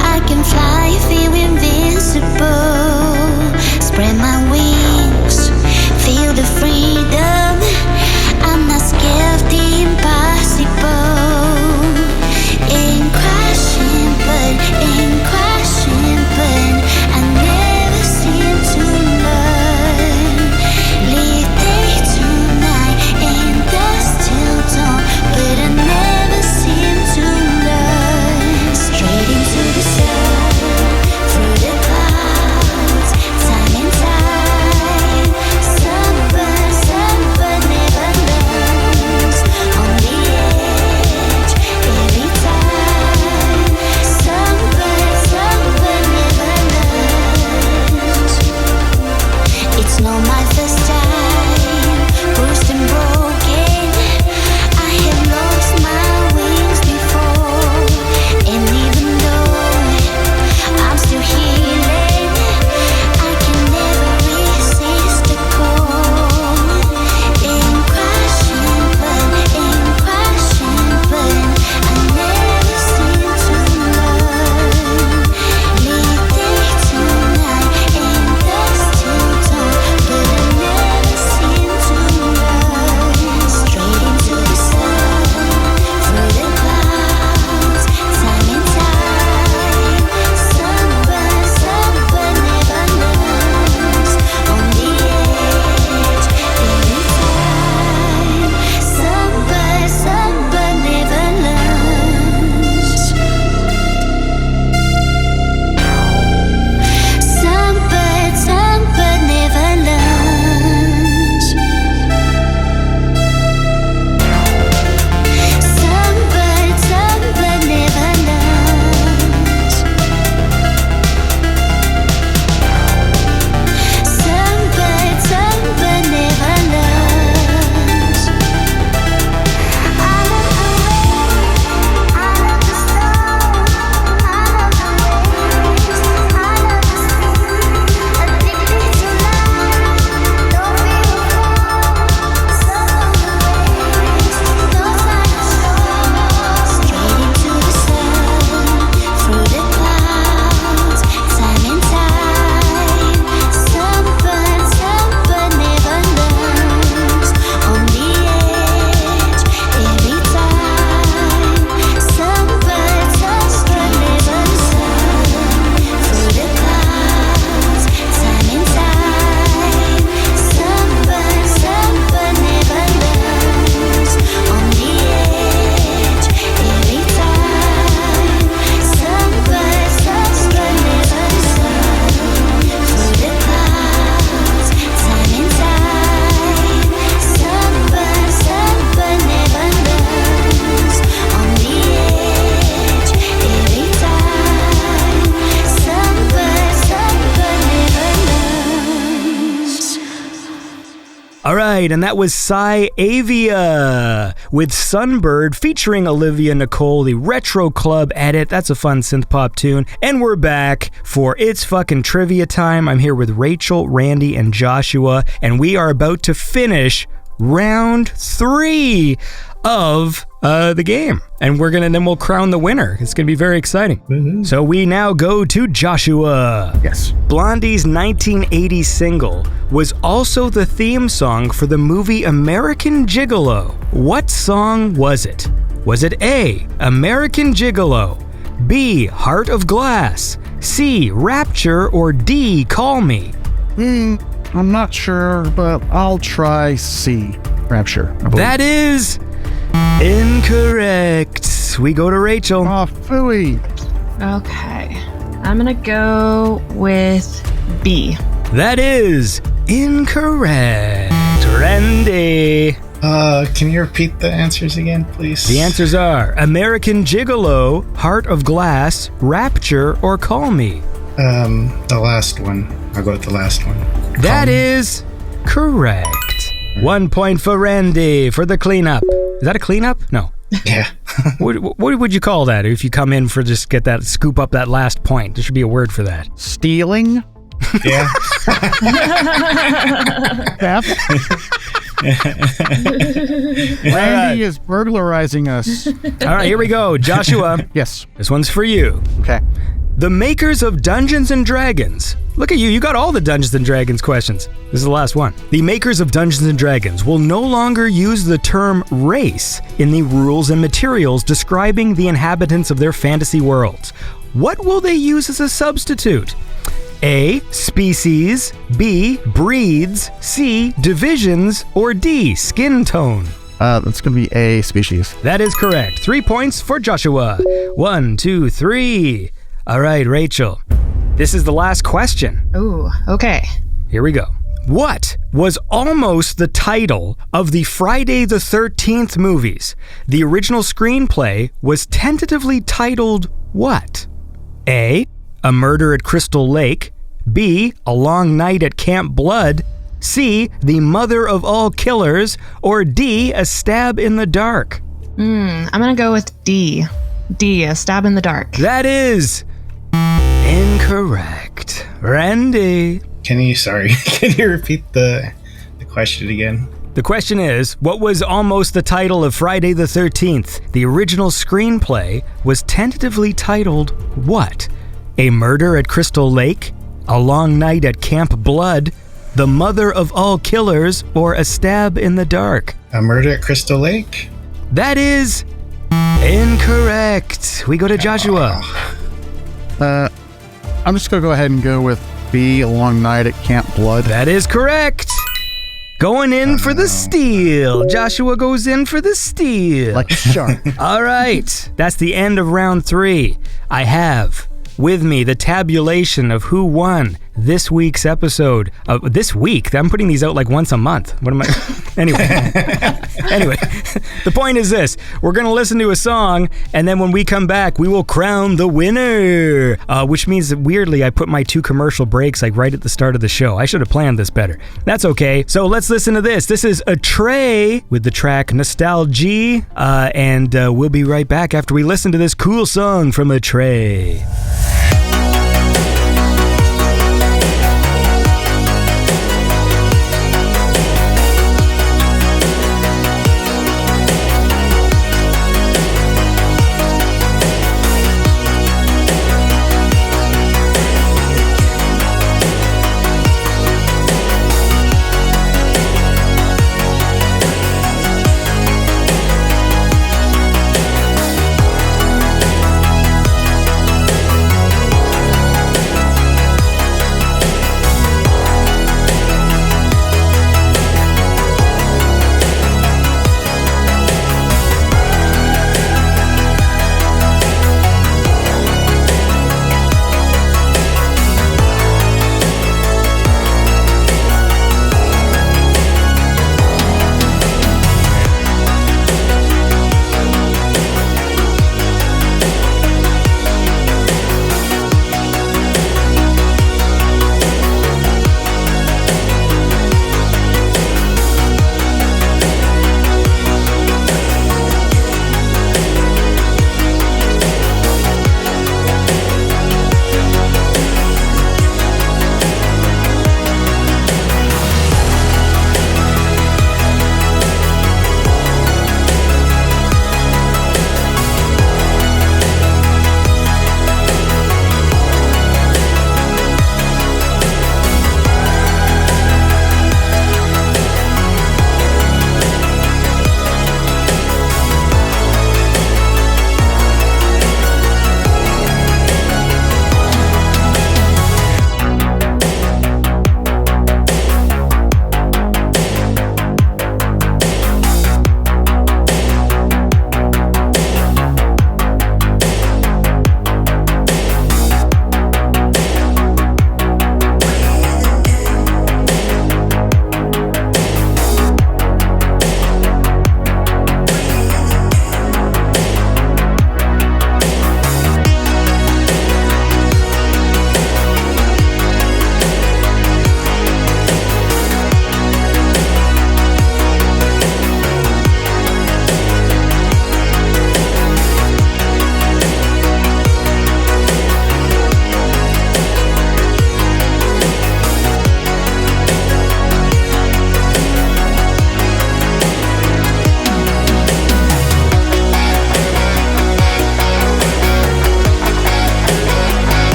I can fly, feel invincible. Spread my wings, feel the freedom. I'm not scared of the impossible. Ain't crashing, but I never seem to learn. Lead day to night, and dusk till dawn, but I never seem to learn. Straight into the sun, through the clouds, time and time. Sunbird never learns. On the edge, every time. Sunbird never learns. It's not my first time, bruised and broken. I have lost my wings before, and even though I'm still healing, I can never resist the call. Ain't crashing, but I never seem to learn. Lead day to night, and dusk till dawn, but I never seem to learn. Straight into the sun, through the clouds, time and time. Sunbird never learns. On the edge, every time. Sunbird never learns. Sunbird never learns. Sunbird never learns. Sunbird never learns. I love the rain, I love the snow, I love the waves, I love the sea. Addicted to life, don't feel alone. Sun on the waves, knows like a storm. Straight into the sun, through the clouds, time and time. Sunbird never learns. On the edge, every time. Sunbird never learns. Through the clouds, time and time. Sunbird never learns. On the edge, every time. Sunbird never learns. Through the clouds, time and time. Sunbird never learns. On the edge, every time. Sunbird never learns. All right, and that was Psy'Aviah with Sunbird featuring Olivya Nicole, the Retro Club edit. That's a fun synth pop tune. And we're back for It's Fucking Trivia Time. I'm here with Rachel, Randy, and Joshua, and we are about to finish round 3 of the game. And then we'll crown the winner. It's going to be very exciting. So we now go to Joshua. Yes. Blondie's 1980 single was also the theme song for the movie American Gigolo. What song was it? Was it A, American Gigolo, B, Heart of Glass, C, Rapture, or D, Call Me? I'm not sure, but I'll try C, Rapture. That is incorrect. We go to Rachel. Oh, phooey. Okay. I'm gonna go with B. That is incorrect. Randy. Can you repeat the answers again, please? The answers are American Gigolo, Heart of Glass, Rapture, or Call Me. The last one. I'll go with the last one. That is correct. 1 point for Randy for the cleanup. Is that a cleanup? No. Yeah. What would you call that if you come in for just scoop up that last point? There should be a word for that. Stealing? Yeah. Theft? Randy is burglarizing us. All right, here we go. Joshua, Yes. this one's for you. Okay. The makers of Dungeons & Dragons. Look at you, you got all the Dungeons & Dragons questions. This is the last one. The makers of Dungeons & Dragons will no longer use the term race in the rules and materials describing the inhabitants of their fantasy worlds. What will they use as a substitute? A. Species, B. Breeds, C. Divisions, or D. Skin tone. That's going to be a species. That is correct. 3 points for Joshua. 1, 2, 3. All right, Rachel. This is the last question. Ooh, okay. Here we go. What was almost the title of the Friday the 13th movies? The original screenplay was tentatively titled what? A. A Murder at Crystal Lake. B. A Long Night at Camp Blood. C. The Mother of All Killers. Or D. A Stab in the Dark. I'm gonna go with D. D, A Stab in the Dark. That is incorrect. Randy. Can you repeat the question again? The question is, what was almost the title of Friday the 13th? The original screenplay was tentatively titled what? A Murder at Crystal Lake? A Long Night at Camp Blood? The Mother of All Killers? Or A Stab in the Dark? A Murder at Crystal Lake? That is incorrect. We go to Joshua. I'm just going to go ahead and go with B, A Long Night at Camp Blood. That is correct. Going in for the steal. Joshua goes in for the steal. Like a shark. All right. That's the end of round 3. I have with me the tabulation of who won this week's episode of this week. I'm putting these out like once a month. What am I? Anyway, the point is this: we're gonna listen to a song, and then when we come back, we will crown the winner. Which means that weirdly, I put my 2 commercial breaks like right at the start of the show. I should have planned this better. That's okay. So let's listen to this. This is Atrey with the track Nostalgie, and we'll be right back after we listen to this cool song from Atrey.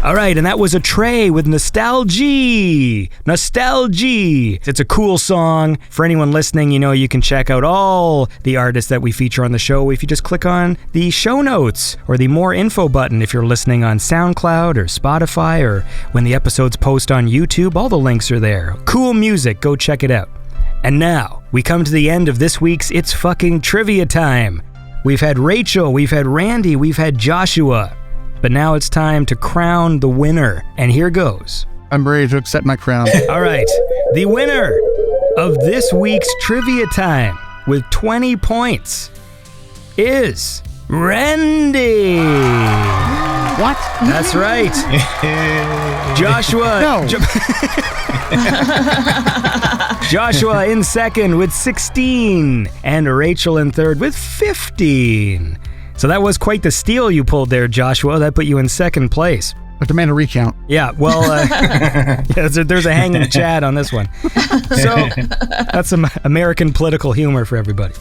All right, and that was Atrey with Nostalgie. Nostalgie. It's a cool song. For anyone listening, you know you can check out all the artists that we feature on the show if you just click on the show notes or the more info button if you're listening on SoundCloud or Spotify or when the episodes post on YouTube. All the links are there. Cool music. Go check it out. And now, we come to the end of this week's It's Fucking Trivia Time. We've had Rachel, we've had Randy, we've had Joshua. But now it's time to crown the winner. And here goes. I'm ready to accept my crown. All right. The winner of this week's Trivia Time with 20 points is Randy. What? That's right. Joshua. No. Joshua in second with 16. And Rachel in third with 15. So that was quite the steal you pulled there, Joshua. That put you in second place. I demand a recount. Yeah, well, there's a hanging Chad on this one. So that's some American political humor for everybody.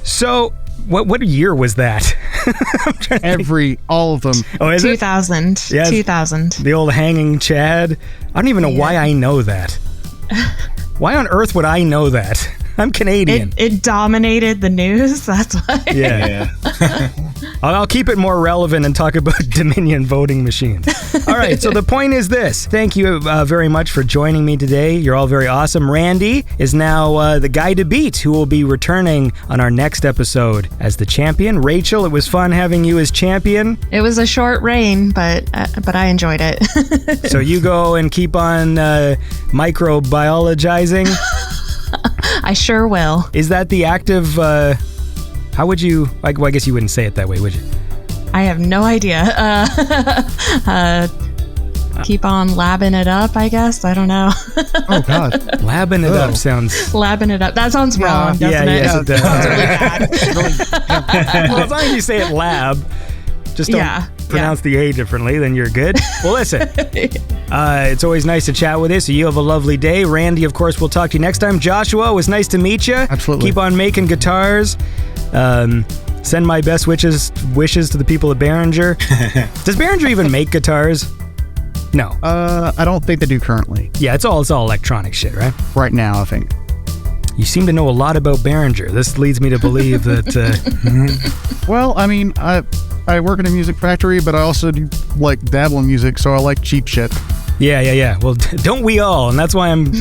So what year was that? All of them. Oh, is 2000. it? Yes. 2000. The old hanging Chad. I don't even know why I know that. Why on earth would I know that? I'm Canadian. It dominated the news, that's why. Yeah. I'll keep it more relevant and talk about Dominion voting machines. All right, so the point is this. Thank you very much for joining me today. You're all very awesome. Randy is now the guy to beat, who will be returning on our next episode as the champion. Rachel, it was fun having you as champion. It was a short reign, but I enjoyed it. So you go and keep on microbiologizing. I sure will. Is that the active, how would you, I guess you wouldn't say it that way, would you? I have no idea. Keep on labbing it up, I guess. I don't know. Oh, God. Labbing it up sounds... Labbing it up. That sounds wrong, doesn't it? Yes, it does. Sounds really bad. Well, as long as you say it lab, just don't pronounce the A differently, then you're good. Well, listen, it's always nice to chat with you, so you have a lovely day. Randy, of course, we'll talk to you next time. Joshua, it was nice to meet you. Absolutely. Keep on making guitars. Send my best wishes to the people at Behringer. Does Behringer even make guitars? No. I don't think they do currently. Yeah, it's all electronic shit, right? Right now, I think. You seem to know a lot about Behringer. This leads me to believe that... Well, I mean, I work in a music factory, but I also do like dabble in music, so I like cheap shit. Yeah. Well, don't we all? And that's why I'm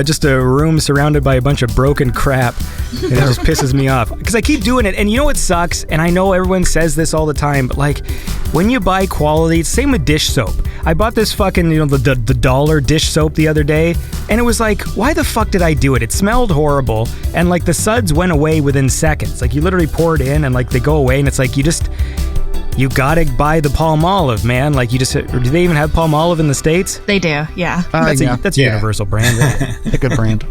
just a room surrounded by a bunch of broken crap. And it just pisses me off. Because I keep doing it. And you know what sucks? And I know everyone says this all the time, but like, when you buy quality, it's the same with dish soap. I bought this fucking, the dollar dish soap the other day, and it was like, why the fuck did I do it? It smelled horrible, and like the suds went away within seconds. Like you literally pour it in, and like they go away, and it's like you gotta buy the Palmolive, man. Like do they even have Palmolive in the States? They do, yeah. That's a universal brand, right? A good brand.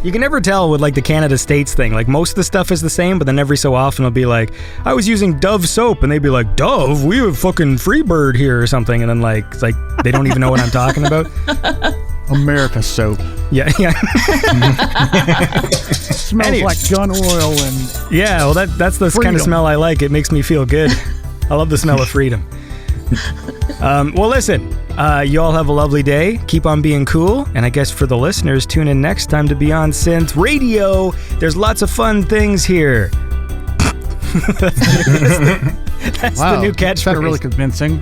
You can never tell with like the Canada States thing. Like most of the stuff is the same, but then every so often it'll be like, I was using Dove soap, and they'd be like, Dove? We have fucking Freebird here or something, and then like it's like they don't even know what I'm talking about. America soap. Yeah. Smells like gun oil and... Yeah, well that's the kind of smell I like. It makes me feel good. I love the smell of freedom. Well, listen, you all have a lovely day. Keep on being cool. And I guess for the listeners, tune in next time to Beyond Synth Radio. There's lots of fun things here. That's wow, the new catchphrase. That's really convincing.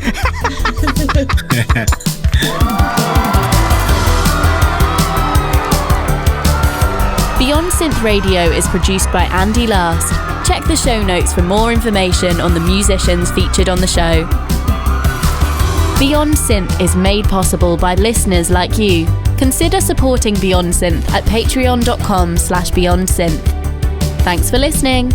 Beyond Synth Radio is produced by Andy Last. Check the show notes for more information on the musicians featured on the show. Beyond Synth is made possible by listeners like you. Consider supporting Beyond Synth at patreon.com/BeyondSynth. Thanks for listening.